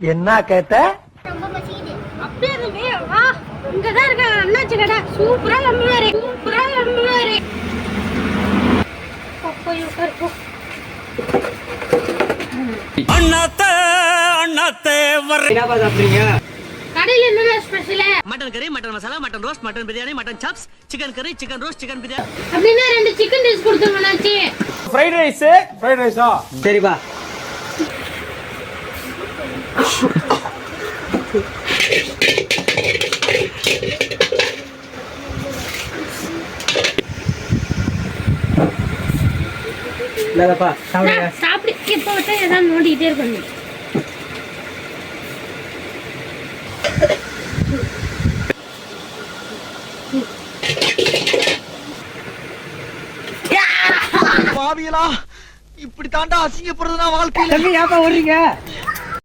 என்ன கேட்ட? ரொம்ப பசிக்குது. அப்படியே இருந்தே வா. இங்கதான் இருக்காங்க அண்ணாச்சி கடை. சூப்பரா லம்புவாரு. சூப்பரா லம்புவாரு. போய் உட்காரு போ. அண்ணாத்தே அண்ணாத்தே வர. என்னப்பா சாப்பிடுறீங்க? கடையில என்ன ஸ்பெஷல்? மட்டன் கறி, mutton masala, mutton roast, mutton biryani, mutton chops, chicken கறி, சிக்கன் ரோஸ்ட், சிக்கன் பிரியாணி. அப்படின்னா 2 சிக்கன் டிஷ் கொடுத்துருங்க அண்ணாச்சி. ஃப்ரைட் ரைஸா? சரிப்பா. இல்லப்பா சாப்பிடுங்க. சாப்பிடு. இப்போ விட்டா ஏதாவது நோண்டிக்கிட்டே இருக்கணும். பாவியலா இப்படி தாண்டா அசிங்கப்படுறதுனா வாழ்க்கையில. தம்பி ஏப்பா ஓடுறீங்க?